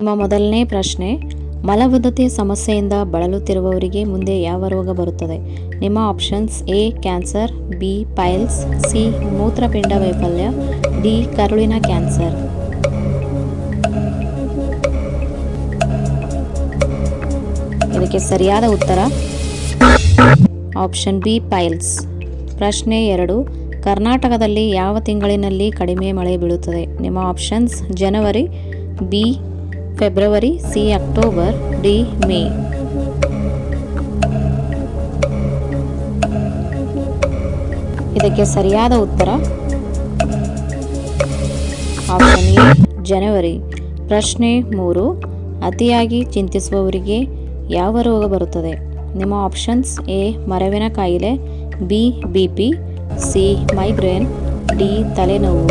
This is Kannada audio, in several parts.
ನಿಮ್ಮ ಮೊದಲನೇ ಪ್ರಶ್ನೆ, ಮಲಬದ್ಧತೆ ಸಮಸ್ಯೆಯಿಂದ ಬಳಲುತ್ತಿರುವವರಿಗೆ ಮುಂದೆ ಯಾವ ರೋಗ ಬರುತ್ತದೆ? ನಿಮ್ಮ options: A cancer, B piles, C ಮೂತ್ರಪಿಂಡ ವೈಫಲ್ಯ, ಡಿ ಕರುಳಿನ ಕ್ಯಾನ್ಸರ್. ಇದಕ್ಕೆ ಸರಿಯಾದ ಉತ್ತರ ಆಪ್ಷನ್ ಬಿ ಪೈಲ್ಸ್. ಪ್ರಶ್ನೆ 2, ಕರ್ನಾಟಕದಲ್ಲಿ ಯಾವ ತಿಂಗಳಿನಲ್ಲಿ ಕಡಿಮೆ ಮಳೆ ಬೀಳುತ್ತದೆ? ನಿಮ್ಮ ಆಪ್ಷನ್ಸ್: ಜನವರಿ, ಬಿ ಫೆಬ್ರವರಿ, ಸಿ ಅಕ್ಟೋಬರ್, ಡಿ ಮೇ. ಇದಕ್ಕೆ ಸರಿಯಾದ ಉತ್ತರ ಆಪ್ಷನ್ ಎ ಜನವರಿ. ಪ್ರಶ್ನೆ 3, ಅತಿಯಾಗಿ ಚಿಂತಿಸುವವರಿಗೆ ಯಾವ ರೋಗ ಬರುತ್ತದೆ? ನಿಮ್ಮ ಆಪ್ಷನ್ಸ್: ಎ ಮರವಿನ ಕಾಯಿಲೆ, B BP, C migraine, D ತಲೆನೋವು.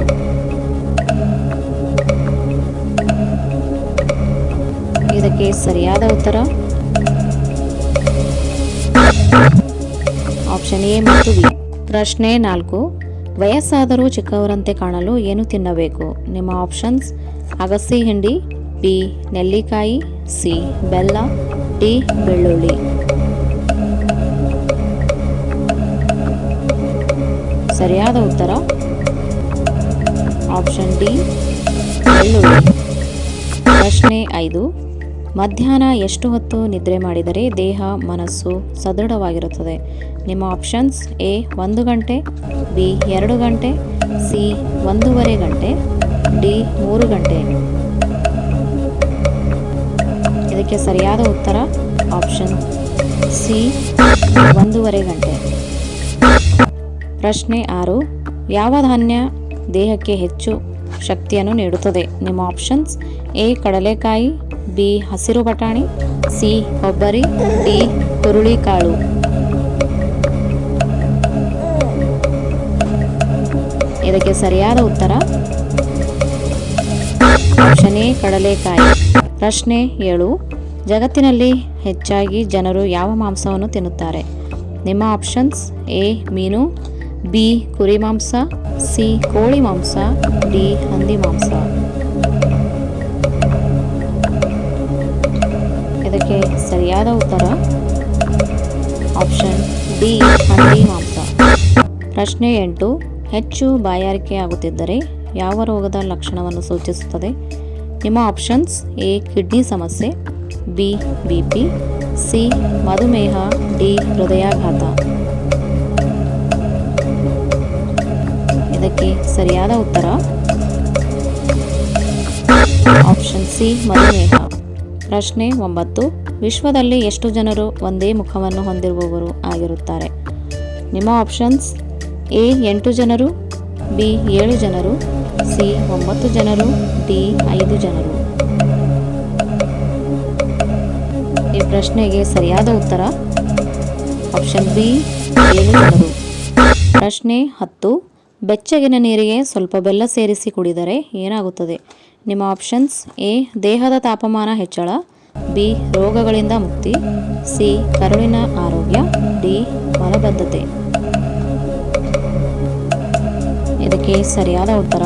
ಇದಕ್ಕೆ ಸರಿಯಾದ ಉತ್ತರ ಆಪ್ಷನ್ ಎ ಮತ್ತು ಬಿ. ಪ್ರಶ್ನೆ 4, ವಯಸ್ಸಾದರೂ ಚಿಕ್ಕವರಂತೆ ಕಾಣಲು ಏನು ತಿನ್ನಬೇಕು? ನಿಮ್ಮ ಆಪ್ಷನ್ಸ್: ಅಗಸೆ ಹಿಂಡಿ, ಬಿ ನೆಲ್ಲಿಕಾಯಿ, ಸಿ ಬೆಲ್ಲ, ಡಿ ಬೆಳ್ಳುಳ್ಳಿ. ಸರಿಯಾದ ಉತ್ತರ ಆಪ್ಷನ್ ಡಿ ಬೆಳ್ಳುಳ್ಳಿ. ಪ್ರಶ್ನೆ 5, ಮಧ್ಯಾಹ್ನ ಎಷ್ಟು ಹೊತ್ತು ನಿದ್ರೆ ಮಾಡಿದರೆ ದೇಹ ಮನಸ್ಸು ಸದೃಢವಾಗಿರುತ್ತದೆ? ನಿಮ್ಮ ಆಪ್ಷನ್ಸ್: ಎ 1 ಗಂಟೆ, ಬಿ 2 ಗಂಟೆ, ಸಿ 1.5 ಗಂಟೆ, ಡಿ 3 ಗಂಟೆ. ಇದಕ್ಕೆ ಸರಿಯಾದ ಉತ್ತರ ಆಪ್ಷನ್ ಸಿ 1.5 ಗಂಟೆ. ಪ್ರಶ್ನೆ 6, ಯಾವ ಧಾನ್ಯ ದೇಹಕ್ಕೆ ಹೆಚ್ಚು ಶಕ್ತಿಯನ್ನು ನೀಡುತ್ತದೆ? ನಿಮ್ಮ ಆಪ್ಷನ್ಸ್: ಎ ಕಡಲೆಕಾಯಿ, ಬಿ ಹಸಿರು ಬಟಾಣಿ, ಸಿ ಕೊಬ್ಬರಿ, ಡಿ ಹುರುಳಿಕಾಳು. ಇದಕ್ಕೆ ಸರಿಯಾದ ಉತ್ತರ ಆಪ್ಷನ್ ಎ ಕಡಲೆಕಾಯಿ. ಪ್ರಶ್ನೆ 7, ಜಗತ್ತಿನಲ್ಲಿ ಹೆಚ್ಚಾಗಿ ಜನರು ಯಾವ ಮಾಂಸವನ್ನು ತಿನ್ನುತ್ತಾರೆ? ನಿಮ್ಮ ಆಪ್ಷನ್ಸ್: ಎ ಮೀನು, ಬಿ ಕುರಿ ಮಾಂಸ, ಸಿ ಕೋಳಿ ಮಾಂಸ, ಡಿ ಹಂದಿ ಮಾಂಸ. ಇದಕ್ಕೆ ಸರಿಯಾದ ಉತ್ತರ ಆಪ್ಷನ್ ಡಿ ಹಂದಿ ಮಾಂಸ. ಪ್ರಶ್ನೆ 8, ಹೆಚ್ಚು ಬಾಯಾರಿಕೆ ಆಗುತ್ತಿದ್ದರೆ ಯಾವ ರೋಗದ ಲಕ್ಷಣವನ್ನು ಸೂಚಿಸುತ್ತದೆ? ನಿಮ್ಮ ಆಪ್ಷನ್ಸ್: ಎ ಕಿಡ್ನಿ ಸಮಸ್ಯೆ, ಬಿ ಬಿಪಿ, ಸಿ ಮಧುಮೇಹ, ಡಿ ಹೃದಯಾಘಾತ. ಇದಕ್ಕೆ ಸರಿಯಾದ ಉತ್ತರ ಆಪ್ಷನ್ ಸಿ ಮಧುಮೇಹ. ಪ್ರಶ್ನೆ 9, ವಿಶ್ವದಲ್ಲಿ ಎಷ್ಟು ಜನರು ಒಂದೇ ಮುಖವನ್ನು ಹೊಂದಿರುವವರು ಆಗಿರುತ್ತಾರೆ? ನಿಮ್ಮ ಆಪ್ಷನ್ಸ್: ಎ 8 ಜನರು, ಬಿ 7 ಜನರು, ಸಿ 9 ಜನರು, ಡಿ 5 ಜನರು. ಈ ಪ್ರಶ್ನೆಗೆ ಸರಿಯಾದ ಉತ್ತರ ಆಪ್ಷನ್ ಬಿ 7 ಜನರು. ಪ್ರಶ್ನೆ 10, ಬೆಚ್ಚಗಿನ ನೀರಿಗೆ ಸ್ವಲ್ಪ ಬೆಲ್ಲ ಸೇರಿಸಿ ಕುಡಿದರೆ ಏನಾಗುತ್ತದೆ? ನಿಮ್ಮ ಆಪ್ಷನ್ಸ್: ಎ ದೇಹದ ತಾಪಮಾನ ಹೆಚ್ಚಳ, ಬಿ ರೋಗಗಳಿಂದ ಮುಕ್ತಿ, ಸಿ ಕರುಳಿನ ಆರೋಗ್ಯ, ಡಿ ಮಲಬದ್ಧತೆ. ಇದಕ್ಕೆ ಸರಿಯಾದ ಉತ್ತರ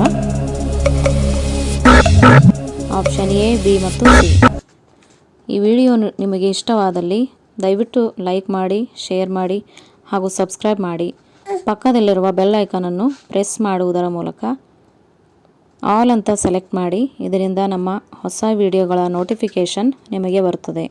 ಆಪ್ಷನ್ ಎ ಬಿ ಮತ್ತು ಸಿ. ಈ ವಿಡಿಯೋ ನಿಮಗೆ ಇಷ್ಟವಾದಲ್ಲಿ ದಯವಿಟ್ಟು ಲೈಕ್ ಮಾಡಿ, ಶೇರ್ ಮಾಡಿ ಹಾಗೂ ಸಬ್ಸ್ಕ್ರೈಬ್ ಮಾಡಿ. ಪಕ್ಕದಲ್ಲಿರುವ ಬೆಲ್ ಐಕಾನನ್ನು ಪ್ರೆಸ್ ಮಾಡುವುದರ ಮೂಲಕ ಆಲ್ ಅಂತ ಸೆಲೆಕ್ಟ್ ಮಾಡಿ. ಇದರಿಂದ ನಮ್ಮ ಹೊಸ ವಿಡಿಯೋಗಳ ನೋಟಿಫಿಕೇಷನ್ ನಿಮಗೆ ಬರುತ್ತದೆ.